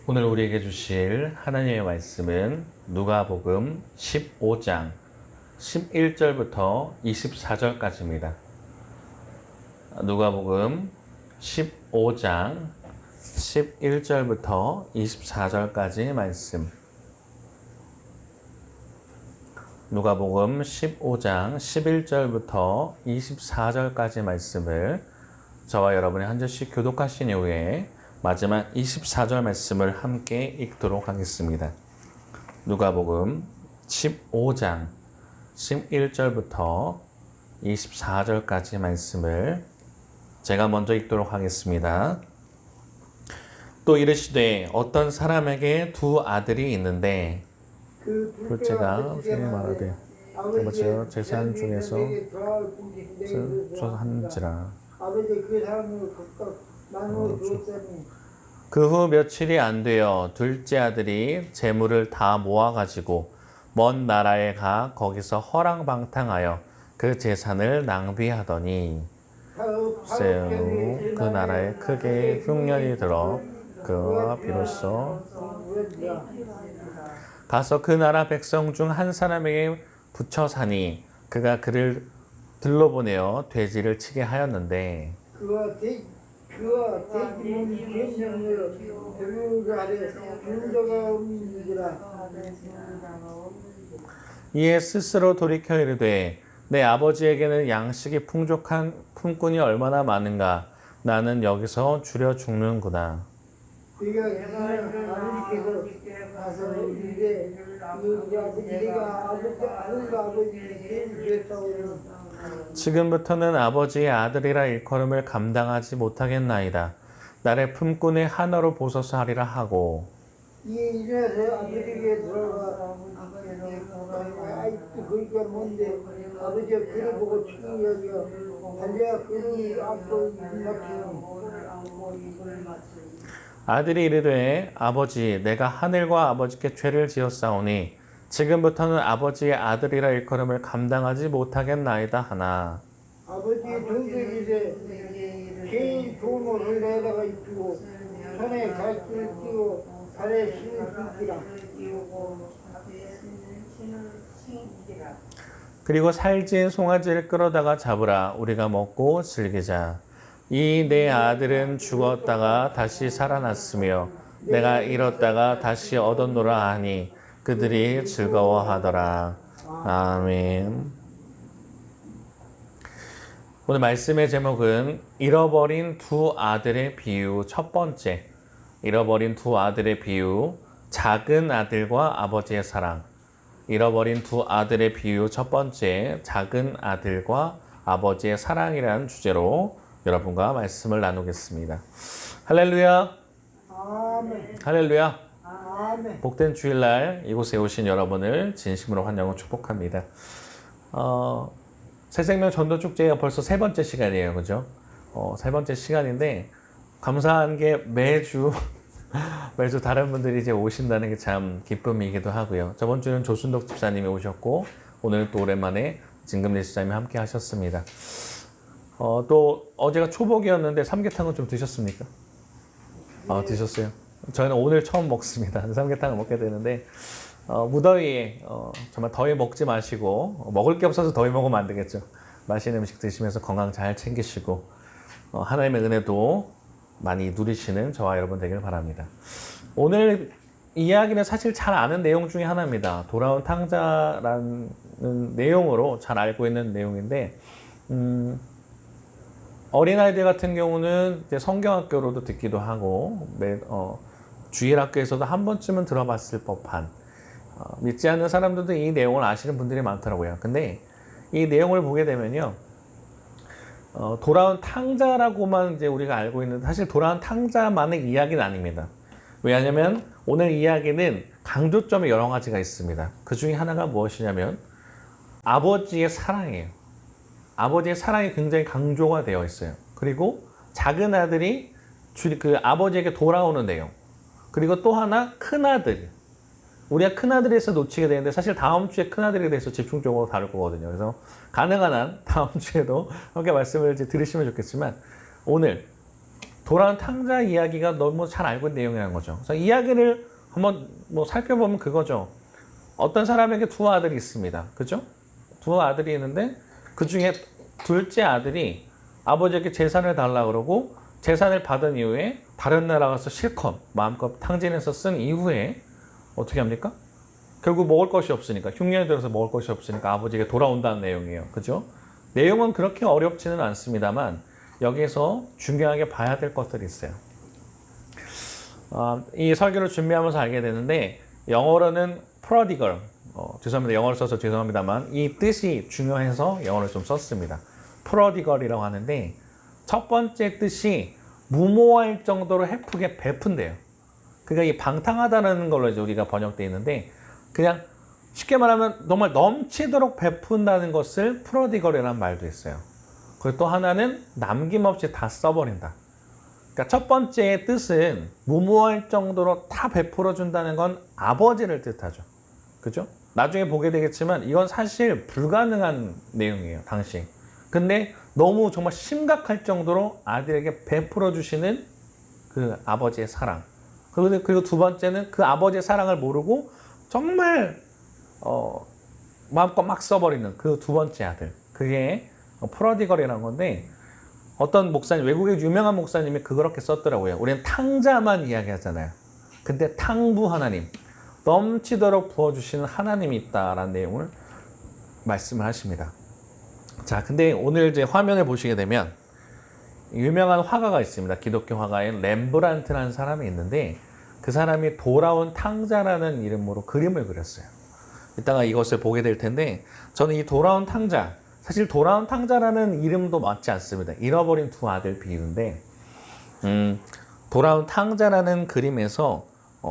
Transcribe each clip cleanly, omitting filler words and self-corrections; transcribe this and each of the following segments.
오늘 우리에게 주실 하나님의 말씀은 누가복음 15장 11절부터 24절까지입니다. 누가복음 15장 11절부터 24절까지 말씀. 누가복음 15장 11절부터 24절까지 말씀을 저와 여러분이 한 절씩 교독하신 이후에 마지막 24절 말씀을 함께 읽도록 하겠습니다. 누가복음 15장 11절부터 24절까지 말씀을 제가 먼저 읽도록 하겠습니다. 또 이르시되 어떤 사람에게 두 아들이 있는데 둘째가 선생님이 말하되 아버지여 재산 중에서 한지라 아버지 그 사람을 각각 나누어 주었더니 그 후 며칠이 안 되어 둘째 아들이 재물을 다 모아가지고 먼 나라에 가 거기서 허랑방탕하여 그 재산을 낭비하더니 글쎄요, 그 나라에 크게 흉년이 들어 그와 비로소 가서 그 나라 백성 중 한 사람에게 붙여 사니 그가 그를 들러보내어 돼지를 치게 하였는데 그와 대기문이 기념을 배우가 아래 윤조가 없는지라 이에 스스로 돌이켜 이르되 내 아버지에게는 양식이 풍족한 품꾼이 얼마나 많은가 나는 여기서 줄여 죽는구나. 그가 아버지께서 가서 이르되 우리 아버지가 아들과 아버지를 제일 좋다고 지금부터는 아버지의 아들이라 일컬음을 감당하지 못하겠나이다. 나를 품꾼의 하나로 보소서 하리라 하고 이에 일어나서 아버지에게 들어가 그러니까 뭔데 아버지가 그를 보고 충격이여 달려가 그를 안고 입 아들이 이르되 아버지 내가 하늘과 아버지께 죄를 지었사오니 지금부터는 아버지의 아들이라 일컬음을 감당하지 못하겠나이다 하나 아버지의 종들이세 제일 좋은 옷을 내다가 입히고 손에 갈기를 끼고 발에 신을 신기라 그리고 살찐 송아지를 끌어다가 잡으라 우리가 먹고 즐기자. 이 내 아들은 죽었다가 다시 살아났으며 내가 잃었다가 다시 얻었노라 하니 그들이 즐거워하더라. 아멘. 오늘 말씀의 제목은 잃어버린 두 아들의 비유 첫 번째. 잃어버린 두 아들의 비유 작은 아들과 아버지의 사랑. 잃어버린 두 아들의 비유 첫 번째 작은 아들과 아버지의 사랑이라는 주제로 여러분과 말씀을 나누겠습니다. 할렐루야. 아멘. 할렐루야. 아멘. 복된 주일날 이곳에 오신 여러분을 진심으로 환영하고 축복합니다. 새생명 전도축제가 벌써 세 번째 시간이에요. 그죠? 세 번째 시간인데 감사한 게 매주 다른 분들이 이제 오신다는 게 참 기쁨이기도 하고요. 저번 주는 조순덕 집사님이 오셨고 오늘 또 오랜만에 진금래 집사님이 함께 하셨습니다. 또 어제가 초복이었는데 삼계탕은 좀 드셨습니까? 드셨어요? 저는 오늘 처음 먹습니다. 삼계탕을 먹게 되는데 무더위에 정말 더위 먹지 마시고 먹을 게 없어서 더위 먹으면 안 되겠죠. 맛있는 음식 드시면서 건강 잘 챙기시고 하나님의 은혜도 많이 누리시는 저와 여러분 되길 바랍니다. 오늘 이야기는 사실 잘 아는 내용 중에 하나입니다. 돌아온 탕자라는 내용으로 잘 알고 있는 내용인데 어린아이들 같은 경우는 이제 성경학교로도 듣기도 하고 주일학교에서도 한 번쯤은 들어봤을 법한 믿지 않는 사람들도 이 내용을 아시는 분들이 많더라고요. 근데 이 내용을 보게 되면요. 돌아온 탕자라고만 이제 우리가 알고 있는데 사실 돌아온 탕자만의 이야기는 아닙니다. 왜냐하면 오늘 이야기는 강조점이 여러 가지가 있습니다. 그 중에 하나가 무엇이냐면 아버지의 사랑이에요. 아버지의 사랑이 굉장히 강조가 되어 있어요. 그리고 작은 아들이 그 아버지에게 돌아오는 내용. 그리고 또 하나 큰아들. 우리가 큰아들에서 놓치게 되는데 사실 다음 주에 큰아들에 대해서 집중적으로 다룰 거거든요. 그래서 가능한 한 다음 주에도 함께 말씀을 이제 들으시면 좋겠지만 오늘 돌아온 탕자 이야기가 너무 잘 알고 있는 내용이라는 거죠. 그래서 이야기를 한번 뭐 살펴보면 그거죠. 어떤 사람에게 두 아들이 있습니다. 그죠? 두 아들이 있는데 그 중에 둘째 아들이 아버지에게 재산을 달라고 그러고 재산을 받은 이후에 다른 나라 가서 실컷 마음껏 탕진해서 쓴 이후에 어떻게 합니까? 결국 먹을 것이 없으니까 흉년이 들어서 먹을 것이 없으니까 아버지에게 돌아온다는 내용이에요. 그죠? 내용은 그렇게 어렵지는 않습니다만 여기서 중요하게 봐야 될 것들이 있어요. 이 설교를 준비하면서 알게 되는데 영어로는 prodigal, 죄송합니다. 영어를 써서 죄송합니다만 이 뜻이 중요해서 영어를 좀 썼습니다. prodigal이라고 하는데 첫 번째 뜻이 무모할 정도로 헤프게 베푼대요. 그러니까 이 방탕하다는 걸로 이제 우리가 번역되어 있는데 그냥 쉽게 말하면 정말 넘치도록 베푼다는 것을 prodigal이라는 말도 있어요. 그리고 또 하나는 남김없이 다 써버린다. 그러니까 첫 번째의 뜻은 무모할 정도로 다 베풀어 준다는 건 아버지를 뜻하죠. 그죠? 나중에 보게 되겠지만 이건 사실 불가능한 내용이에요, 당시. 근데 너무 정말 심각할 정도로 아들에게 베풀어 주시는 그 아버지의 사랑. 그리고 두 번째는 그 아버지의 사랑을 모르고 정말 마음껏 막 써버리는 그 두 번째 아들. 그게 프로디걸이라는 건데 어떤 목사님, 외국의 유명한 목사님이 그렇게 썼더라고요. 우리는 탕자만 이야기하잖아요. 근데 탕부 하나님, 넘치도록 부어주시는 하나님이 있다라는 내용을 말씀을 하십니다. 자, 근데 오늘 이제 화면을 보시게 되면 유명한 화가가 있습니다. 기독교 화가인 렘브란트라는 사람이 있는데 그 사람이 돌아온 탕자라는 이름으로 그림을 그렸어요. 이따가 이것을 보게 될 텐데 저는 이 돌아온 탕자, 사실 돌아온 탕자라는 이름도 맞지 않습니다. 잃어버린 두 아들 비유인데 돌아온 탕자라는 그림에서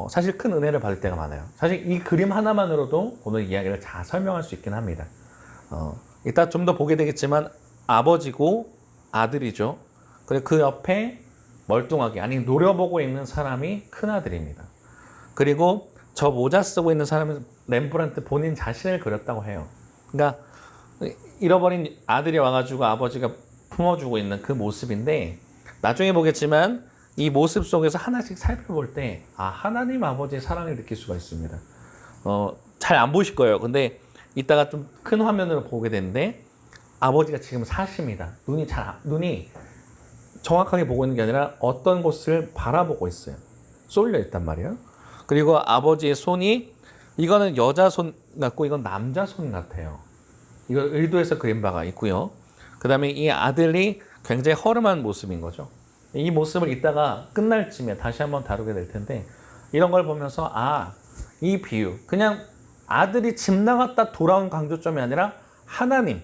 사실 큰 은혜를 받을 때가 많아요. 사실 이 그림 하나만으로도 오늘 이야기를 잘 설명할 수 있긴 합니다. 이따 좀 더 보게 되겠지만 아버지고 아들이죠. 그리고 그 옆에 멀뚱하게 아니 노려보고 있는 사람이 큰아들입니다. 그리고 저 모자 쓰고 있는 사람은 렘브란트 본인 자신을 그렸다고 해요. 그러니까 잃어버린 아들이 와가지고 아버지가 품어주고 있는 그 모습인데 나중에 보겠지만 이 모습 속에서 하나씩 살펴볼 때 하나님 아버지의 사랑을 느낄 수가 있습니다. 잘 안 보실 거예요. 근데 이따가 좀 큰 화면으로 보게 되는데 아버지가 지금 사십니다. 눈이 정확하게 보고 있는 게 아니라 어떤 곳을 바라보고 있어요. 쏠려 있단 말이에요. 그리고 아버지의 손이 이거는 여자 손 같고 이건 남자 손 같아요. 이걸 의도해서 그린 바가 있고요. 그 다음에 이 아들이 굉장히 허름한 모습인 거죠. 이 모습을 이따가 끝날 쯤에 다시 한번 다루게 될 텐데 이런 걸 보면서 이 비유 그냥 아들이 집 나갔다 돌아온 강조점이 아니라 하나님,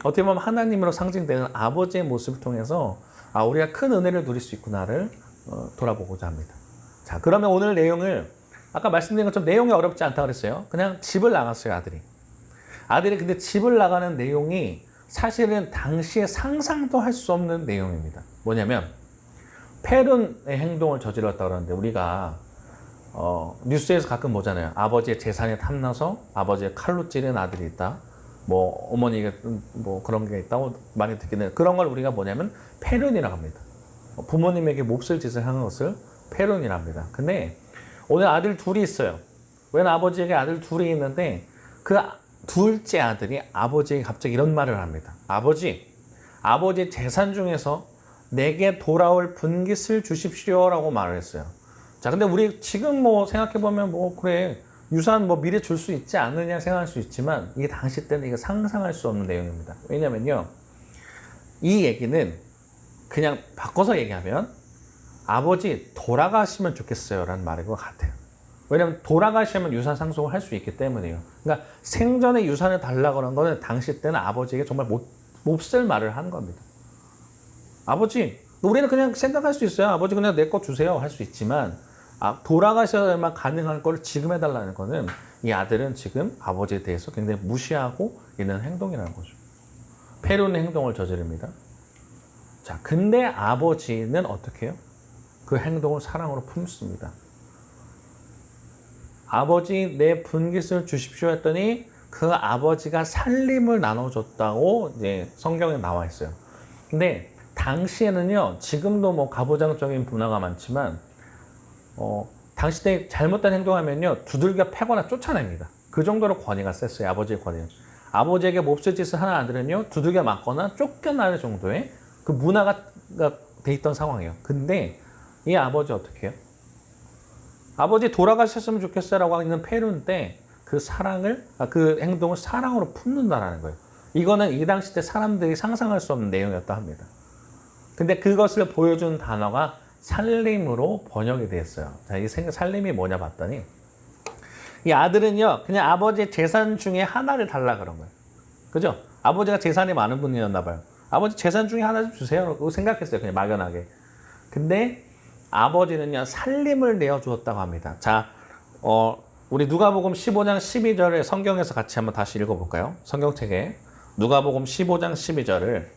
어떻게 보면 하나님으로 상징되는 아버지의 모습을 통해서 우리가 큰 은혜를 누릴 수 있구나를 돌아보고자 합니다. 자, 그러면 오늘 내용을 아까 말씀드린 것처럼 내용이 어렵지 않다고 그랬어요. 그냥 집을 나갔어요, 아들이 근데 집을 나가는 내용이 사실은 당시에 상상도 할 수 없는 내용입니다. 뭐냐면 페룬의 행동을 저질렀다고 그러는데 우리가 뉴스에서 가끔 보잖아요. 아버지의 재산에 탐나서 아버지의 칼로 찌른 아들이 있다. 뭐 어머니가 뭐 그런 게 있다고 많이 듣기는 그런 걸 우리가 뭐냐면 페룬이라고 합니다. 부모님에게 몹쓸 짓을 하는 것을 페룬이라고 합니다. 근데 오늘 아들 둘이 있어요. 웬 아버지에게 아들 둘이 있는데 그 둘째 아들이 아버지에게 갑자기 이런 말을 합니다. 아버지 재산 중에서 내게 돌아올 분깃을 주십시오라고 말을 했어요. 자, 근데 우리 지금 뭐 생각해보면 그래 유산 미래 줄 수 있지 않느냐 생각할 수 있지만 이게 당시 때는 이거 상상할 수 없는 내용입니다. 왜냐면요, 이 얘기는 그냥 바꿔서 얘기하면 아버지 돌아가시면 좋겠어요 라는 말인 것 같아요. 왜냐면 돌아가시면 유산 상속을 할 수 있기 때문이에요. 그러니까 생전에 유산을 달라고 하는 거는 당시 때는 아버지에게 정말 몹쓸 말을 하는 겁니다. 아버지, 우리는 그냥 생각할 수 있어요. 아버지 그냥 내 거 주세요 할 수 있지만 돌아가셔야만 가능한 걸 지금 해달라는 거는 이 아들은 지금 아버지에 대해서 굉장히 무시하고 있는 행동이라는 거죠. 페룬의 행동을 저지릅니다. 자, 근데 아버지는 어떻게 해요? 그 행동을 사랑으로 품습니다. 아버지 내 분깃을 주십시오 했더니 그 아버지가 살림을 나눠줬다고 이제 성경에 나와 있어요. 근데 당시에는요, 지금도 뭐 가부장적인 문화가 많지만, 당시 때 잘못된 행동하면요, 두들겨 패거나 쫓아냅니다. 그 정도로 권위가 셌어요, 아버지의 권위는. 아버지에게 몹쓸 짓을 하는 아들은요, 두들겨 맞거나 쫓겨나는 정도의 그 문화가 돼 있던 상황이에요. 근데 이 아버지 어떻게 해요? 아버지 돌아가셨으면 좋겠어라고 하는 페룬 때 그 사랑을, 그 행동을 사랑으로 품는다라는 거예요. 이거는 이 당시 때 사람들이 상상할 수 없는 내용이었다 합니다. 근데 그것을 보여준 단어가 살림으로 번역이 됐어요. 자, 이 살림이 뭐냐 봤더니 이 아들은요, 그냥 아버지의 재산 중에 하나를 달라 그런 거예요. 그죠? 아버지가 재산이 많은 분이었나 봐요. 아버지 재산 중에 하나 좀 주세요. 그거 생각했어요. 그냥 막연하게. 근데 아버지는요, 살림을 내어주었다고 합니다. 자, 우리 누가복음 15장 12절을 성경에서 같이 한번 다시 읽어볼까요? 성경책에 누가복음 15장 12절을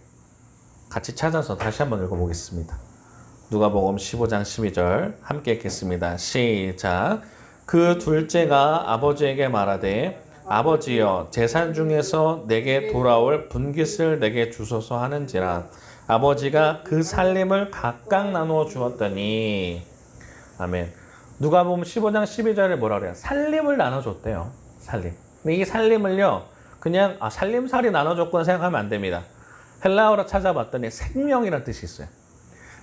같이 찾아서 다시 한번 읽어보겠습니다. 누가복음 15장 12절 함께 읽겠습니다. 시작. 그 둘째가 아버지에게 말하되 아버지여 재산 중에서 내게 돌아올 분깃을 내게 주소서 하는지라. 아버지가 그 살림을 각각 나누어 주었더니. 아멘. 누가복음 15장 12절에 뭐라 그래요? 살림을 나눠줬대요. 살림. 근데 이 살림을요, 그냥 살림살이 나눠줬구나 생각하면 안 됩니다. 헬라어로 찾아봤더니 생명이라는 뜻이 있어요.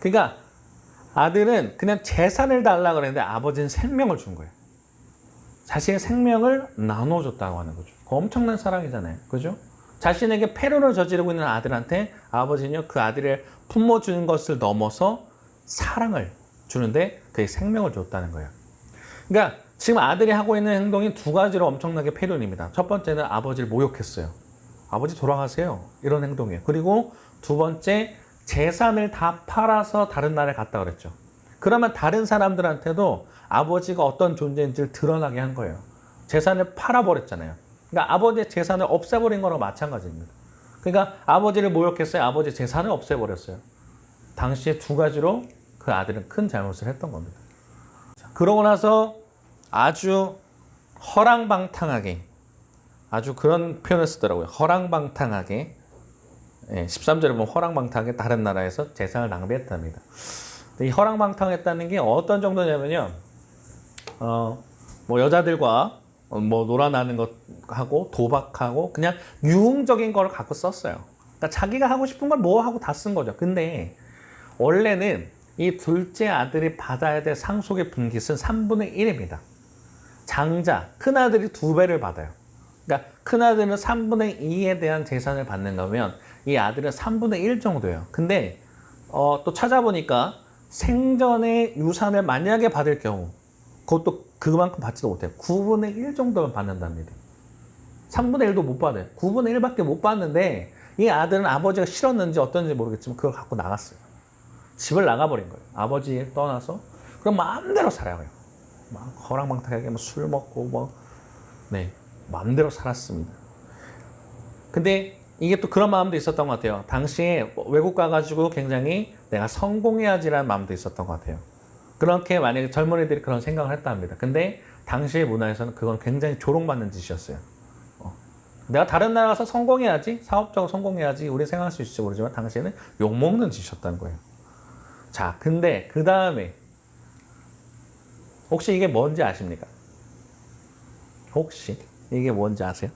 그러니까 아들은 그냥 재산을 달라고 그랬는데 아버지는 생명을 준 거예요. 자신의 생명을 나눠줬다고 하는 거죠. 그 엄청난 사랑이잖아요. 그죠? 자신에게 패륜을 저지르고 있는 아들한테 아버지는요, 그 아들을 품어주는 것을 넘어서 사랑을 주는데 그의 생명을 줬다는 거예요. 그러니까 지금 아들이 하고 있는 행동이 두 가지로 엄청나게 패륜입니다. 첫 번째는 아버지를 모욕했어요. 아버지 돌아가세요. 이런 행동이에요. 그리고 두 번째, 재산을 다 팔아서 다른 나라에 갔다 그랬죠. 그러면 다른 사람들한테도 아버지가 어떤 존재인지를 드러나게 한 거예요. 재산을 팔아버렸잖아요. 그러니까 아버지의 재산을 없애버린 거랑 마찬가지입니다. 그러니까 아버지를 모욕했어요. 아버지 재산을 없애버렸어요. 당시에 두 가지로 그 아들은 큰 잘못을 했던 겁니다. 그러고 나서 아주 허랑방탕하게, 아주 그런 표현을 쓰더라고요. 허랑방탕하게, 13절에 보면 허랑방탕하게 다른 나라에서 재산을 낭비했답니다. 이 허랑방탕했다는 게 어떤 정도냐면요, 뭐 여자들과 뭐 놀아나는 것 하고 도박하고 그냥 유흥적인 걸 갖고 썼어요. 그러니까 자기가 하고 싶은 걸 뭐 하고 다 쓴 거죠. 근데 원래는 이 둘째 아들이 받아야 될 상속의 분깃은 3분의 1입니다. 장자, 큰아들이 2배를 받아요. 그러니까 큰아들은 3분의 2에 대한 재산을 받는 거면 이 아들은 3분의 1 정도예요. 근데 또 찾아보니까 생전에 유산을 만약에 받을 경우 그것도 그만큼 받지도 못해요. 9분의 1 정도만 받는답니다. 3분의 1도 못 받아요. 9분의 1밖에 못 받는데 이 아들은 아버지가 싫었는지 어떤지 모르겠지만 그걸 갖고 나갔어요. 집을 나가버린 거예요. 아버지 떠나서. 그럼 마음대로 살아요. 막 허랑방탕하게 술 먹고 마음대로 살았습니다. 근데 이게 또 그런 마음도 있었던 것 같아요. 당시에 외국 가가지고 굉장히 내가 성공해야지라는 마음도 있었던 것 같아요. 그렇게 만약에 젊은이들이 그런 생각을 했다 합니다. 근데 당시의 문화에서는 그건 굉장히 조롱받는 짓이었어요. 내가 다른 나라 가서 성공해야지, 사업적으로 성공해야지, 우리 생각할 수 있을지 모르지만 당시에는 욕먹는 짓이었다는 거예요. 자, 근데 그 다음에 혹시 이게 뭔지 아십니까? 혹시 이게 뭔지 아세요?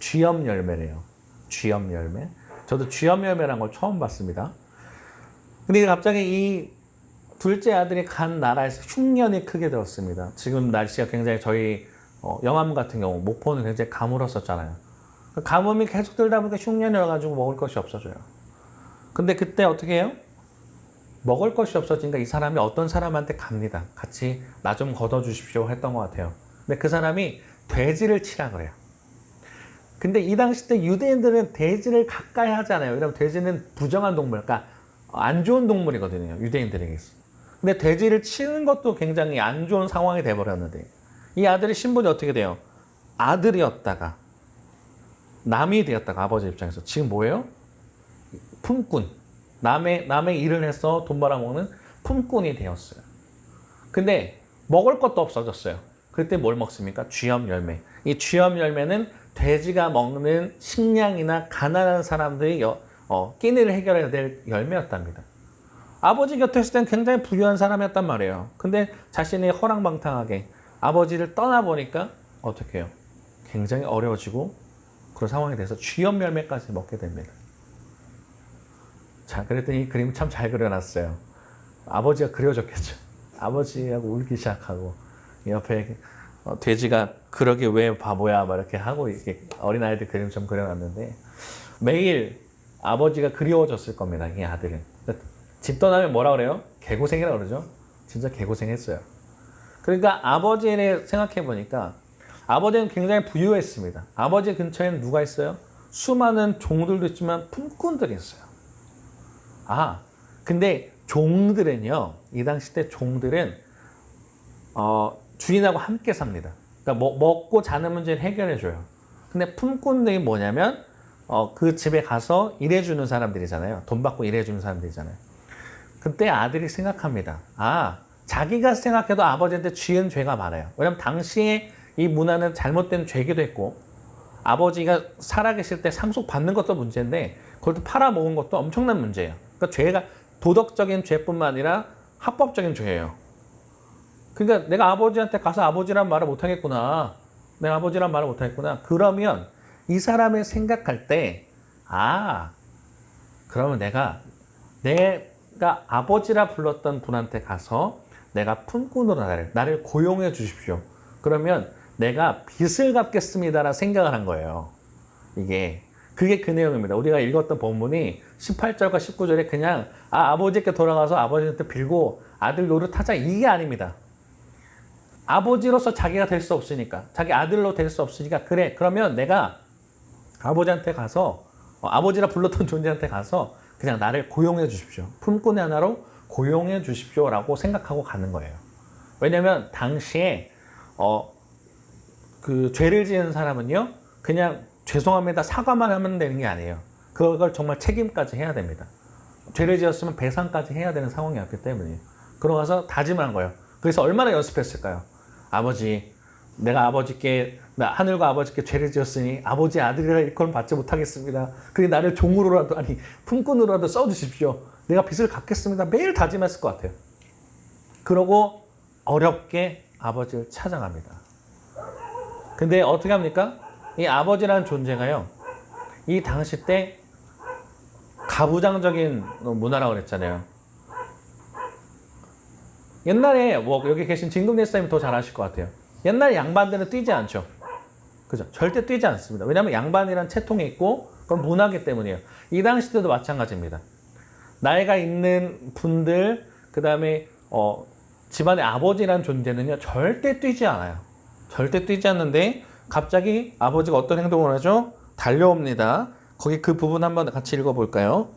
쥐염열매래요. 쥐염열매. 저도 쥐염열매라는 걸 처음 봤습니다. 근데 갑자기 이 둘째 아들이 간 나라에서 흉년이 크게 들었습니다. 지금 날씨가 굉장히 저희 영암 같은 경우 목포는 굉장히 가물었었잖아요. 가뭄이 계속 들다 보니까 흉년이 와가지고 먹을 것이 없어져요. 근데 그때 어떻게 해요? 먹을 것이 없어지니까 이 사람이 어떤 사람한테 갑니다. 같이 나 좀 걷어주십시오 했던 것 같아요. 근데 그 사람이 돼지를 치라 그래요. 근데 이 당시 때 유대인들은 돼지를 가까이 하잖아요. 왜냐면 돼지는 부정한 동물, 그러니까 안 좋은 동물이거든요. 유대인들에게. 근데 돼지를 치는 것도 굉장히 안 좋은 상황이 돼버렸는데 이 아들의 신분이 어떻게 돼요? 아들이었다가 남이 되었다가 아버지 입장에서 지금 뭐예요? 품꾼. 남의 일을 해서 돈 벌어먹는 품꾼이 되었어요. 근데 먹을 것도 없어졌어요. 그때 뭘 먹습니까? 쥐염 열매. 이 쥐염 열매는 돼지가 먹는 식량이나 가난한 사람들이 끼니를 해결해야 될 열매였답니다. 아버지 곁에 있을 땐 굉장히 부유한 사람이었단 말이에요. 근데 자신이 허랑방탕하게 아버지를 떠나보니까 어떻게 해요? 굉장히 어려워지고 그런 상황에 대해서 쥐염 열매까지 먹게 됩니다. 자, 그랬더니 이 그림 참 잘 그려놨어요. 아버지가 그려졌겠죠. 아버지하고 울기 시작하고 옆에 돼지가 그러게 왜 바보야 막 이렇게 하고 이렇게 어린아이들 그림 좀 그려놨는데 매일 아버지가 그리워졌을 겁니다. 이 아들은. 집 떠나면 뭐라 그래요? 개고생이라고 그러죠. 진짜 개고생했어요. 그러니까 아버지를 생각해 보니까 아버지는 굉장히 부유했습니다. 아버지 근처에는 누가 있어요? 수많은 종들도 있지만 품꾼들이 있어요. 아, 근데 종들은요, 이 당시 때 종들은 주인하고 함께 삽니다. 그러니까 먹고 자는 문제를 해결해 줘요. 근데 품꾼들이 뭐냐면 그 집에 가서 일해주는 사람들이잖아요. 돈 받고 일해주는 사람들이잖아요. 그때 아들이 생각합니다. 아, 자기가 생각해도 아버지한테 지은 죄가 많아요. 왜냐면 당시에 이 문화는 잘못된 죄기도 했고 아버지가 살아계실 때 상속받는 것도 문제인데 그걸 또 팔아먹은 것도 엄청난 문제예요. 그러니까 죄가 도덕적인 죄뿐만 아니라 합법적인 죄예요. 그러니까 내가 아버지한테 가서 아버지란 말을 못하겠구나. 내가 아버지란 말을 못하겠구나. 그러면 이 사람을 생각할 때 그러면 내가 아버지라 불렀던 분한테 가서 내가 품꾼으로 나를 고용해 주십시오. 그러면 내가 빚을 갚겠습니다라는 생각을 한 거예요. 그게 그 내용입니다. 우리가 읽었던 본문이 18절과 19절에 그냥 아버지께 돌아가서 아버지한테 빌고 아들 노릇하자 이게 아닙니다. 아버지로서 자기가 될 수 없으니까 자기 아들로 될 수 없으니까 그래 그러면 내가 아버지한테 가서 아버지라 불렀던 존재한테 가서 그냥 나를 고용해 주십시오. 품꾼의 하나로 고용해 주십시오라고 생각하고 가는 거예요. 왜냐하면 당시에 그 죄를 지은 사람은요 그냥 죄송합니다 사과만 하면 되는 게 아니에요. 그걸 정말 책임까지 해야 됩니다. 죄를 지었으면 배상까지 해야 되는 상황이었기 때문에 그러고서 다짐한 거예요. 그래서 얼마나 연습했을까요? 아버지, 내가 하늘과 아버지께 죄를 지었으니 아버지 아들이라 일컬음 받지 못하겠습니다. 그래 나를 종으로라도 품꾼으로라도 써주십시오. 내가 빚을 갚겠습니다. 매일 다짐했을 것 같아요. 그러고 어렵게 아버지를 찾아갑니다. 근데 어떻게 합니까? 이 아버지라는 존재가요. 이 당시 때 가부장적인 문화라고 그랬잖아요. 옛날에 여기 계신 진금예수님이 더 잘 아실 것 같아요. 옛날에 양반들은 뛰지 않죠. 그죠? 절대 뛰지 않습니다. 왜냐하면 양반이란 채통이 있고 그건 문화기 때문이에요. 이 당시 때도 마찬가지입니다. 나이가 있는 분들 그 다음에 집안의 아버지라는 존재는요 절대 뛰지 않아요. 절대 뛰지 않는데 갑자기 아버지가 어떤 행동을 하죠? 달려옵니다. 거기 그 부분 한번 같이 읽어볼까요?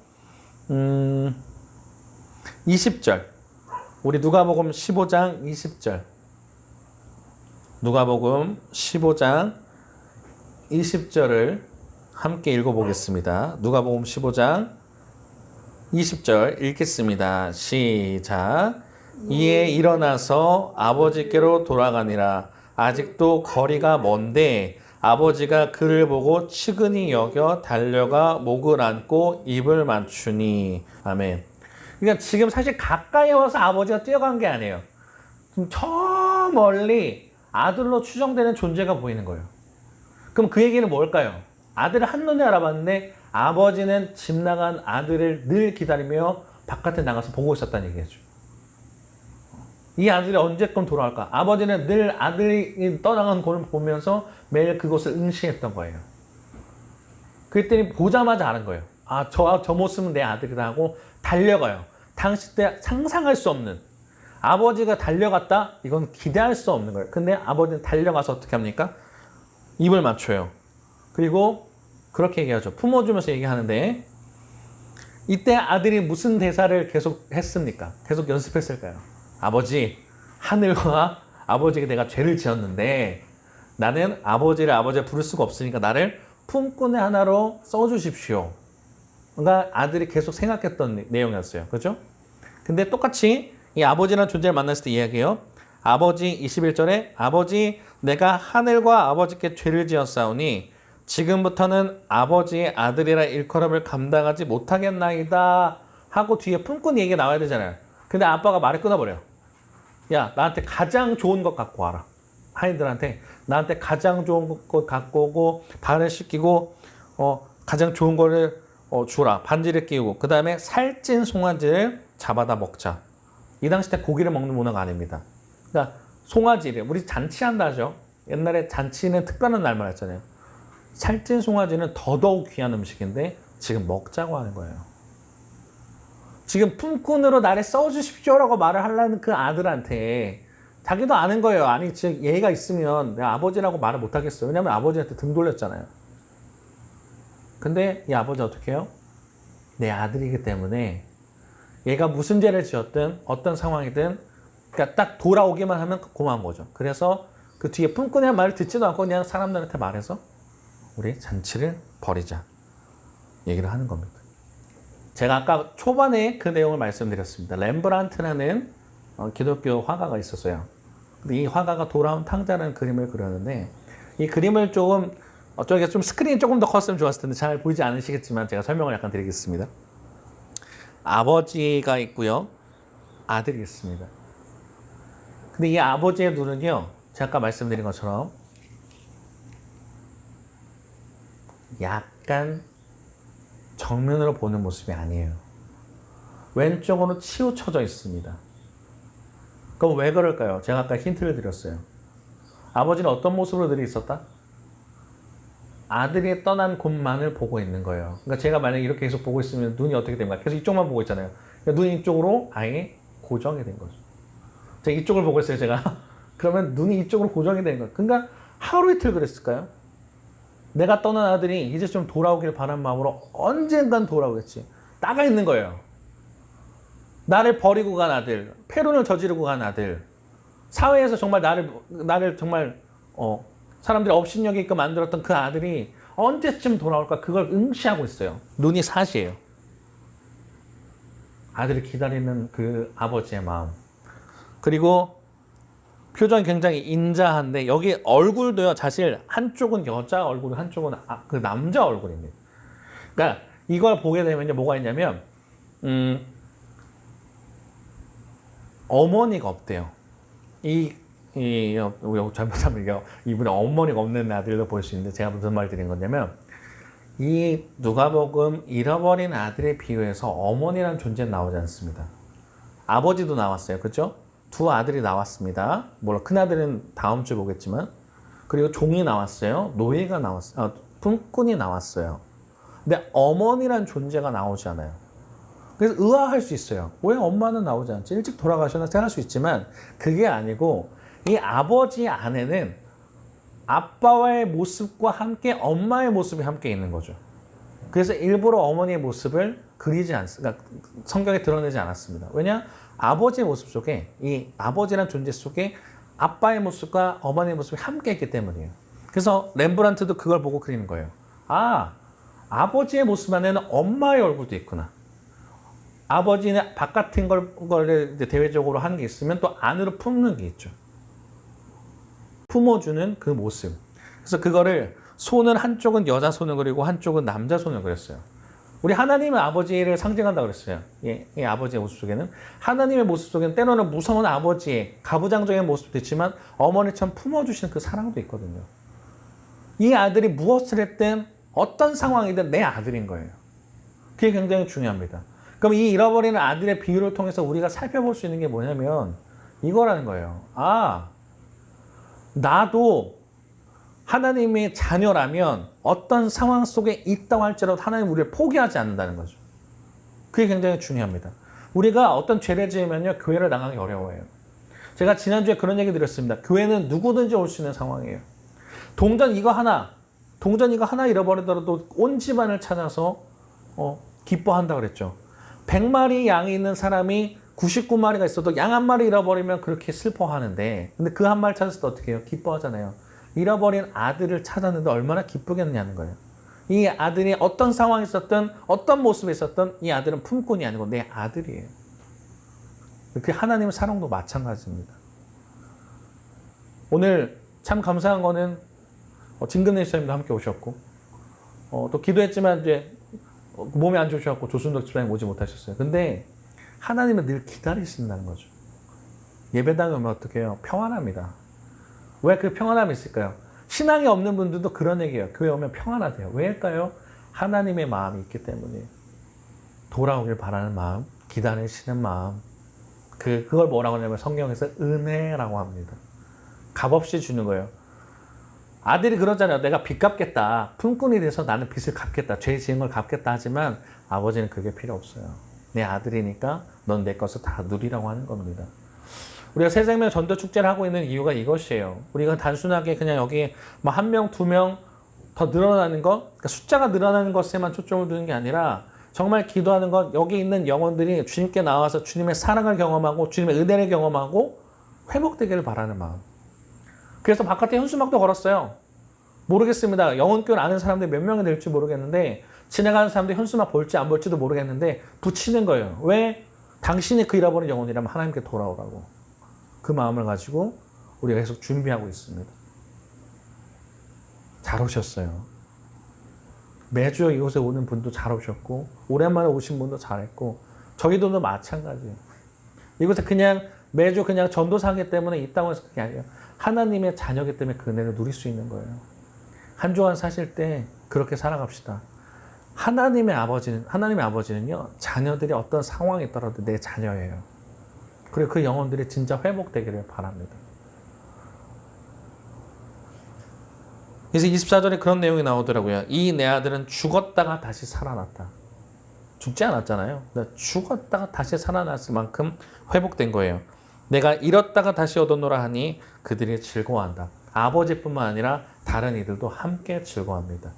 20절 우리 누가복음 15장 20절 누가복음 15장 20절을 함께 읽어보겠습니다. 누가복음 15장 20절 읽겠습니다. 시작. 이에 일어나서 아버지께로 돌아가니라. 아직도 거리가 먼데 아버지가 그를 보고 측은히 여겨 달려가 목을 안고 입을 맞추니. 아멘. 그러니까 지금 사실 가까이 와서 아버지가 뛰어간 게 아니에요. 저 멀리 아들로 추정되는 존재가 보이는 거예요. 그럼 그 얘기는 뭘까요? 아들을 한눈에 알아봤는데 아버지는 집 나간 아들을 늘 기다리며 바깥에 나가서 보고 있었다는 얘기죠. 이 아들이 언제건 돌아올까? 아버지는 늘 아들이 떠나간 곳을 보면서 매일 그곳을 응시했던 거예요. 그랬더니 보자마자 아는 거예요. 저 모습은 내 아들이다 하고 달려가요. 당시 때 상상할 수 없는 아버지가 달려갔다? 이건 기대할 수 없는 거예요. 근데 아버지는 달려가서 어떻게 합니까? 입을 맞춰요. 그리고 그렇게 얘기하죠. 품어주면서 얘기하는데 이때 아들이 무슨 대사를 계속 했습니까? 계속 연습했을까요? 아버지, 하늘과 아버지에게 내가 죄를 지었는데 나는 아버지를 부를 수가 없으니까 나를 품꾼의 하나로 써주십시오. 그러니까 아들이 계속 생각했던 내용이었어요. 그렇죠? 근데 똑같이 이 아버지라는 존재를 만났을 때 이야기해요. 아버지 21절에 아버지 내가 하늘과 아버지께 죄를 지었사오니 지금부터는 아버지의 아들이라 일컬음을 감당하지 못하겠나이다 하고 뒤에 품꾼 얘기가 나와야 되잖아요. 근데 아빠가 말을 끊어버려. 야, 나한테 가장 좋은 것 갖고 와라. 하인들한테 나한테 가장 좋은 것 갖고 오고 발을 씻기고 가장 좋은 거를 주라. 반지를 끼우고 그 다음에 살찐 송아지를 잡아다 먹자. 이 당시 때 고기를 먹는 문화가 아닙니다. 그러니까 송아지를 우리 잔치한다 하죠. 옛날에 잔치는 특별한 날만 했잖아요. 살찐 송아지는 더더욱 귀한 음식인데 지금 먹자고 하는 거예요. 지금 품꾼으로 나를 써주십시오라고 말을 하려는 그 아들한테 자기도 아는 거예요. 아니 지금 얘가 있으면 내가 아버지라고 말을 못하겠어요. 왜냐하면 아버지한테 등 돌렸잖아요. 근데 이 아버지 어떻게 해요? 내 아들이기 때문에 얘가 무슨 죄를 지었든 어떤 상황이든 그러니까 딱 돌아오기만 하면 고마운 거죠. 그래서 그 뒤에 품꾼의 말을 듣지도 않고 그냥 사람들한테 말해서 우리 잔치를 벌이자 얘기를 하는 겁니다. 제가 아까 초반에 그 내용을 말씀드렸습니다. 렘브란트라는 기독교 화가가 있었어요. 근데 이 화가가 돌아온 탕자라는 그림을 그렸는데 이 그림을 조금 저게 좀 스크린이 조금 더 컸으면 좋았을 텐데 잘 보이지 않으시겠지만 제가 설명을 약간 드리겠습니다. 아버지가 있고요. 아들이 있습니다. 근데 이 아버지의 눈은요. 제가 아까 말씀드린 것처럼 약간 정면으로 보는 모습이 아니에요. 왼쪽으로 치우쳐져 있습니다. 그럼 왜 그럴까요? 제가 아까 힌트를 드렸어요. 아버지는 어떤 모습으로 늘 있었다? 아들이 떠난 곳만을 보고 있는 거예요. 그러니까 제가 만약에 이렇게 계속 보고 있으면 눈이 어떻게 됩니까? 계속 이쪽만 보고 있잖아요. 그러니까 눈이 이쪽으로 아예 고정이 된 거죠. 제가 이쪽을 보고 있어요, 제가. 그러면 눈이 이쪽으로 고정이 되는 거예요. 그러니까 하루 이틀 그랬을까요? 내가 떠난 아들이 이제 좀 돌아오길 바란 마음으로 언젠간 돌아오겠지. 나가 있는 거예요. 나를 버리고 간 아들, 폐륜을 저지르고 간 아들, 사회에서 정말 나를 정말 사람들이 업신여기 있게 만들었던 그 아들이 언제쯤 돌아올까 그걸 응시하고 있어요. 눈이 사시예요. 아들을 기다리는 그 아버지의 마음. 그리고 표정이 굉장히 인자한데 여기 얼굴도요. 사실 한쪽은 여자 얼굴, 한쪽은 그 남자 얼굴입니다. 그러니까 이걸 보게 되면 뭐가 있냐면 어머니가 없대요. 잘못하면 이분의 어머니가 없는 아들도 볼 수 있는데 제가 무슨 말 드린 거냐면 이 누가복음 잃어버린 아들에 비유해서 어머니라는 존재는 나오지 않습니다. 아버지도 나왔어요. 그렇죠? 두 아들이 나왔습니다. 물론 큰 아들은 다음 주에 보겠지만 그리고 종이 나왔어요. 노예가 나왔어요. 품꾼이 나왔어요. 근데 어머니란 존재가 나오지 않아요. 그래서 의아할 수 있어요. 왜 엄마는 나오지 않지? 일찍 돌아가셨나 생각할 수 있지만 그게 아니고 이 아버지 안에는 아빠와의 모습과 함께 엄마의 모습이 함께 있는 거죠. 그래서 일부러 어머니의 모습을 그러니까 성경에 드러내지 않았습니다. 왜냐? 아버지의 모습 속에 이 아버지라는 존재 속에 아빠의 모습과 어머니의 모습이 함께 있기 때문이에요. 그래서 렘브란트도 그걸 보고 그리는 거예요. 아, 아버지의 모습 안에는 엄마의 얼굴도 있구나. 아버지는 바깥인 걸 이제 대외적으로 하는 게 있으면 또 안으로 품는 게 있죠. 품어주는 그 모습. 그래서 그거를 손은 한쪽은 여자 손을 그리고 한쪽은 남자 손을 그렸어요. 우리 하나님의 아버지를 상징한다고 그랬어요. 이 아버지의 모습 속에는. 하나님의 모습 속에는 때로는 무서운 아버지의 가부장적인 모습도 있지만 어머니처럼 품어주시는 그 사랑도 있거든요. 이 아들이 무엇을 했든 어떤 상황이든 내 아들인 거예요. 그게 굉장히 중요합니다. 그럼 이 잃어버리는 아들의 비유를 통해서 우리가 살펴볼 수 있는 게 뭐냐면 이거라는 거예요. 아, 나도 하나님의 자녀라면 어떤 상황 속에 있다고 할지라도 하나님 우리를 포기하지 않는다는 거죠. 그게 굉장히 중요합니다. 우리가 어떤 죄를 지으면요, 교회를 나가기 어려워해요. 제가 지난주에 그런 얘기 드렸습니다. 교회는 누구든지 올 수 있는 상황이에요. 동전 이거 하나 잃어버리더라도 온 집안을 찾아서 기뻐한다고 그랬죠. 100마리 양이 있는 사람이 99마리가 있어도 양 한 마리 잃어버리면 그렇게 슬퍼하는데 근데 그 한 마리 찾았을 때 어떻게 해요? 기뻐하잖아요. 잃어버린 아들을 찾았는데 얼마나 기쁘겠느냐는 거예요. 이 아들이 어떤 상황에 있었든 어떤 모습에 있었든 이 아들은 품꾼이 아니고 내 아들이에요. 그 하나님의 사랑도 마찬가지입니다. 오늘 참 감사한 거는 진근래 시장님도 함께 오셨고 또 기도했지만 이제 몸이 안 좋으셔갖고 조순덕 집사님 오지 못하셨어요. 근데 하나님은 늘 기다리신다는 거죠. 예배당에 오면 어떻게 해요? 평안합니다. 왜 그 평안함이 있을까요? 신앙이 없는 분들도 그런 얘기예요. 교회 오면 평안하대요. 왜일까요? 하나님의 마음이 있기 때문이에요. 돌아오길 바라는 마음, 기다리시는 마음. 그걸 뭐라고 하냐면 성경에서 은혜라고 합니다. 값없이 주는 거예요. 아들이 그러잖아요. 내가 빚 갚겠다. 품꾼이 돼서 나는 빚을 갚겠다. 죄 지은 걸 갚겠다 하지만 아버지는 그게 필요 없어요. 내 아들이니까 넌 내 것을 다 누리라고 하는 겁니다. 우리가 새생명 전도 축제를 하고 있는 이유가 이것이에요. 우리가 단순하게 그냥 여기 뭐 1명, 2명 더 늘어나는 것, 그러니까 숫자가 늘어나는 것에만 초점을 두는 게 아니라 정말 기도하는 것, 여기 있는 영혼들이 주님께 나와서 주님의 사랑을 경험하고 주님의 은혜를 경험하고 회복되기를 바라는 마음. 그래서 바깥에 현수막도 걸었어요. 모르겠습니다. 영혼교를 아는 사람들이 몇 명이 될지 모르겠는데 지나가는 사람들이 현수막 볼지 안 볼지도 모르겠는데 붙이는 거예요. 왜? 당신이 그 잃어버린 영혼이라면 하나님께 돌아오라고. 그 마음을 가지고 우리가 계속 준비하고 있습니다. 잘 오셨어요. 매주 이곳에 오는 분도 잘 오셨고 오랜만에 오신 분도 잘했고 저희들도 마찬가지예요. 이곳에 그냥 매주 그냥 전도사기 때문에 있다고 해서 그게 아니에요. 하나님의 자녀이기 때문에 그 은혜를 누릴 수 있는 거예요. 한 주간 사실 때 그렇게 살아갑시다. 하나님의 아버지는요, 자녀들이 어떤 상황이 있더라도 내 자녀예요. 그리고 그 영혼들이 진짜 회복되기를 바랍니다. 그래서 24절에 그런 내용이 나오더라고요. 이 내 아들은 죽었다가 다시 살아났다. 죽지 않았잖아요. 죽었다가 다시 살아났을 만큼 회복된 거예요. 내가 잃었다가 다시 얻었노라 하니 그들이 즐거워한다. 아버지뿐만 아니라 다른 이들도 함께 즐거워합니다.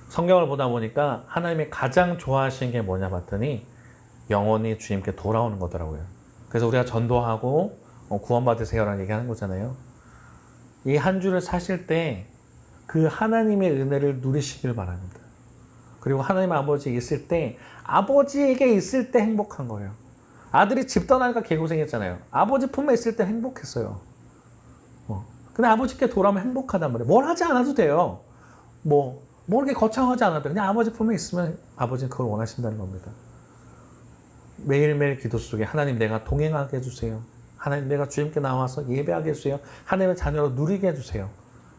성경을 보다 보니까 하나님이 가장 좋아하시는 게 뭐냐 봤더니 영혼이 주님께 돌아오는 거더라고요. 그래서 우리가 전도하고 구원받으세요라는 얘기하는 거잖아요. 이 한 주를 사실 때 그 하나님의 은혜를 누리시길 바랍니다. 그리고 하나님 아버지 있을 때 아버지에게 있을 때 행복한 거예요. 아들이 집 떠나니까 개고생했잖아요. 아버지 품에 있을 때 행복했어요. 근데 아버지께 돌아오면 행복하단 말이에요. 뭘 하지 않아도 돼요. 뭐 이렇게 거창하지 않아도 돼요. 그냥 아버지 품에 있으면 아버지는 그걸 원하신다는 겁니다. 매일매일 기도 속에 하나님 내가 동행하게 해주세요. 하나님 내가 주님께 나와서 예배하게 해주세요. 하나님의 자녀로 누리게 해주세요.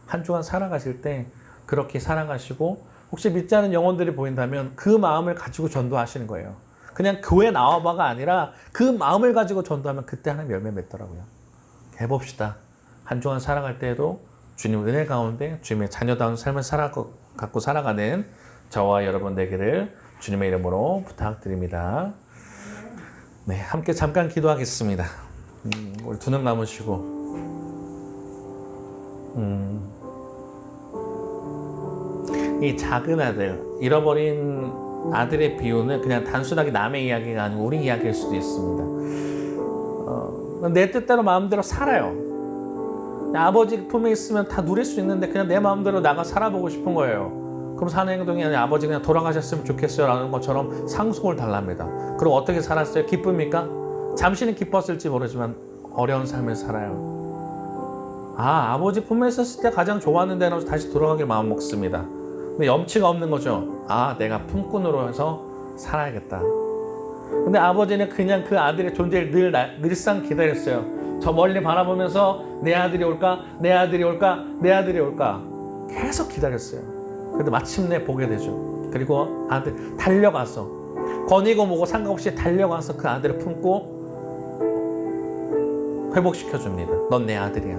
한 주간 살아가실 때 그렇게 살아가시고 혹시 믿지 않는 영혼들이 보인다면 그 마음을 가지고 전도하시는 거예요. 그냥 교회 나와봐가 아니라 그 마음을 가지고 전도하면 그때 하나님 열매 맺더라고요. 해봅시다. 한 주간 살아갈 때에도 주님 은혜 가운데 주님의 자녀다운 삶을 갖고 살아가는 저와 여러분 되기를 주님의 이름으로 부탁드립니다. 네, 함께 잠깐 기도하겠습니다. 우리 두 눈 감으시고 이 작은 아들, 잃어버린 아들의 비유는 그냥 단순하게 남의 이야기가 아니고 우리 이야기일 수도 있습니다. 내 뜻대로 마음대로 살아요. 아버지 품에 있으면 다 누릴 수 있는데 그냥 내 마음대로 나가 살아보고 싶은 거예요. 그럼 사는 행동이 아니라 아버지 그냥 돌아가셨으면 좋겠어요 라는 것처럼 상속을 달랍니다. 그럼 어떻게 살았어요? 기쁩니까? 잠시는 기뻤을지 모르지만 어려운 삶을 살아요. 아버지 품에 있었을 때 가장 좋았는데 하면서 다시 돌아가길 마음 먹습니다. 근데 염치가 없는 거죠. 내가 품꾼으로 해서 살아야겠다. 근데 아버지는 그냥 그 아들의 존재를 늘상 기다렸어요. 저 멀리 바라보면서 내 아들이 올까? 내 아들이 올까? 내 아들이 올까? 계속 기다렸어요. 그래도 마침내 보게 되죠. 그리고 아들 달려가서 권이고 뭐고 상관없이 달려가서 그 아들을 품고 회복시켜줍니다. 넌 내 아들이야.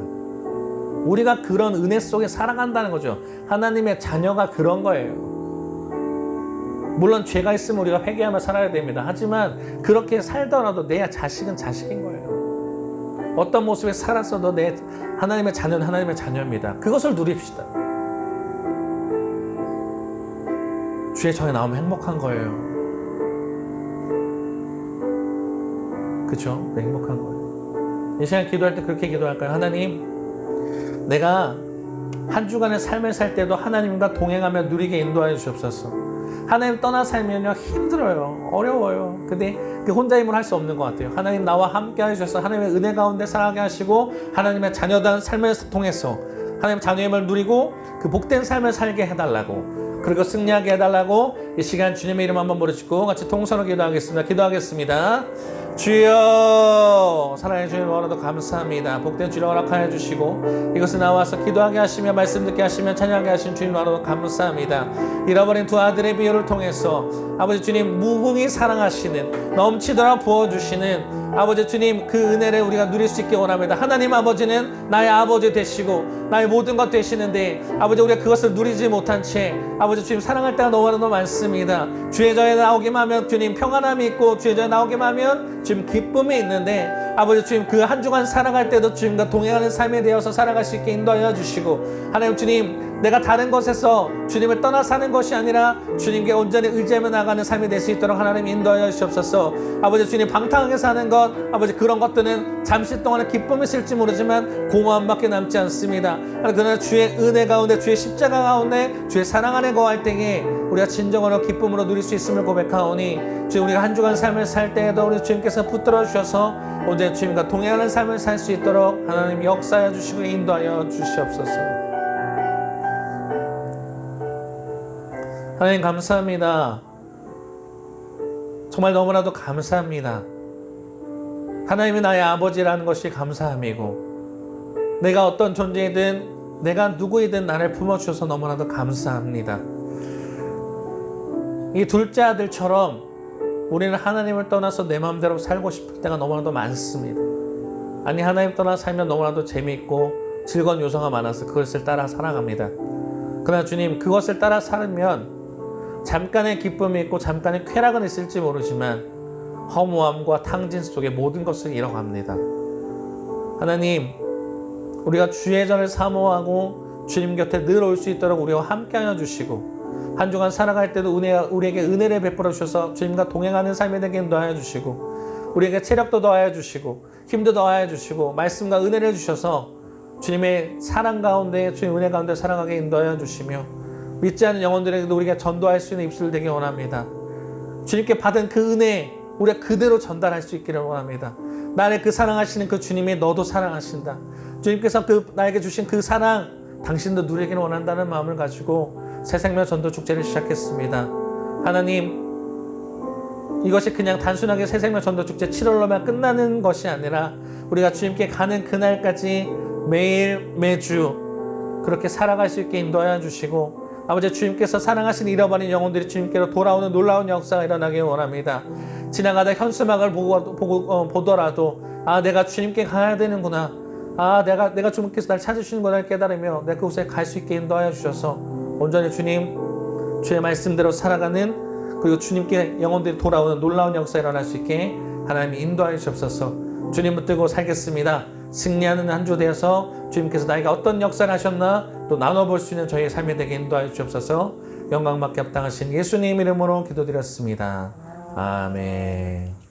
우리가 그런 은혜 속에 살아간다는 거죠. 하나님의 자녀가 그런 거예요. 물론 죄가 있으면 우리가 회개하며 살아야 됩니다. 하지만 그렇게 살더라도 내 자식은 자식인 거예요. 어떤 모습에 살았어도 내 하나님의 자녀는 하나님의 자녀입니다. 그것을 누립시다. 주의 전에 나오면 행복한 거예요. 그렇죠? 행복한 거예요. 이 시간 기도할 때 그렇게 기도할까요? 하나님, 내가 한 주간의 삶을 살 때도 하나님과 동행하며 누리게 인도하여 주옵소서. 하나님 떠나 살면요 힘들어요. 어려워요. 근데 그 혼자 힘으로 할 수 없는 것 같아요. 하나님 나와 함께 하셔서 하나님의 은혜 가운데 살아가게 하시고 하나님의 자녀다운 삶을 통해서 하나님 자녀임을 누리고 그 복된 삶을 살게 해달라고, 그리고 승리하게 해달라고 이 시간 주님의 이름 한번 부르짖고 같이 통성으로 기도하겠습니다. 주여, 사랑해 주님 오늘도 감사합니다. 복된 주를 허락하여 주시고 이것을 나와서 기도하게 하시며 말씀 듣게 하시며 찬양하게 하신 주님 오늘도 감사합니다. 잃어버린 두 아들의 비유를 통해서 아버지 주님 무궁히 사랑하시는, 넘치도록 부어주시는 아버지 주님 그 은혜를 우리가 누릴 수 있게 원합니다. 하나님 아버지는 나의 아버지 되시고 나의 모든 것 되시는데 아버지 우리가 그것을 누리지 못한 채 아버지 주님 사랑할 때가 너무나도 많습니다. 주의 전에 나오기만 하면 주님 평안함이 있고 주의 전에 나오기만 하면 주님 기쁨이 있는데 아버지 주님 그 한 주간 살아갈 때도 주님과 동행하는 삶에 되어서 살아갈 수 있게 인도하여 주시고, 하나님 주님 내가 다른 곳에서 주님을 떠나 사는 것이 아니라 주님께 온전히 의지하며 나가는 삶이 될 수 있도록 하나님 인도하여 주시옵소서. 아버지 주님 방탕하게 사는 것 아버지 그런 것들은 잠시 동안의 기쁨이 있을지 모르지만 공허함밖에 남지 않습니다. 그러나 주의 은혜 가운데 주의 십자가 가운데 주의 사랑 안에 거할 때에 우리가 진정으로 기쁨으로 누릴 수 있음을 고백하오니 주님 우리가 한 주간 삶을 살 때에도 우리 주님께서 붙들어 주셔서 언제 주님과 동행하는 삶을 살 수 있도록 하나님 역사하여 주시고 인도하여 주시옵소서. 하나님 감사합니다. 정말 너무나도 감사합니다. 하나님이 나의 아버지라는 것이 감사함이고 내가 어떤 존재이든 내가 누구이든 나를 품어주셔서 너무나도 감사합니다. 이 둘째 아들처럼 우리는 하나님을 떠나서 내 마음대로 살고 싶을 때가 너무나도 많습니다. 아니 하나님 떠나 살면 너무나도 재미있고 즐거운 요소가 많아서 그것을 따라 살아갑니다. 그러나 주님 그것을 따라 살면 잠깐의 기쁨이 있고 잠깐의 쾌락은 있을지 모르지만 허무함과 탕진 속에 모든 것을 잃어갑니다. 하나님 우리가 주의 전을 사모하고 주님 곁에 늘 올 수 있도록 우리와 함께하여 주시고 한 주간 살아갈 때도 우리에게 은혜를 베풀어 주셔서 주님과 동행하는 삶이 되게 인도하여 주시고 우리에게 체력도 더하여 주시고 힘도 더하여 주시고 말씀과 은혜를 주셔서 주님의 사랑 가운데 주님의 은혜 가운데 살아가게 인도하여 주시며 믿지 않는 영혼들에게도 우리가 전도할 수 있는 입술 되게 원합니다. 주님께 받은 그 은혜 우리가 그대로 전달할 수 있기를 원합니다. 나를 그 사랑하시는 그 주님이 너도 사랑하신다. 주님께서 나에게 주신 그 사랑 당신도 누리기를 원한다는 마음을 가지고 새생명 전도 축제를 시작했습니다. 하나님 이것이 그냥 단순하게 새생명 전도 축제 7월로만 끝나는 것이 아니라 우리가 주님께 가는 그날까지 매일 매주 그렇게 살아갈 수 있게 인도하여 주시고 아버지 주님께서 사랑하신 잃어버린 영혼들이 주님께로 돌아오는 놀라운 역사가 일어나길 원합니다. 지나가다 현수막을 보더라도 내가 주님께 가야 되는구나, 내가 주님께서 날 찾으시는 것을 깨달으며 내가 그곳에 갈 수 있게 인도하여 주셔서 온전히 주님 주의 말씀대로 살아가는 그리고 주님께 영혼들이 돌아오는 놀라운 역사가 일어날 수 있게 하나님이 인도하여 주옵소서. 주님 붙들고 살겠습니다. 승리하는 한 주 되어서 주님께서 나에게 어떤 역사를 하셨나 또 나눠볼 수 있는 저희의 삶이 되게 인도하여 주옵소서. 영광받게 합당하신 예수님 이름으로 기도드렸습니다. 아멘.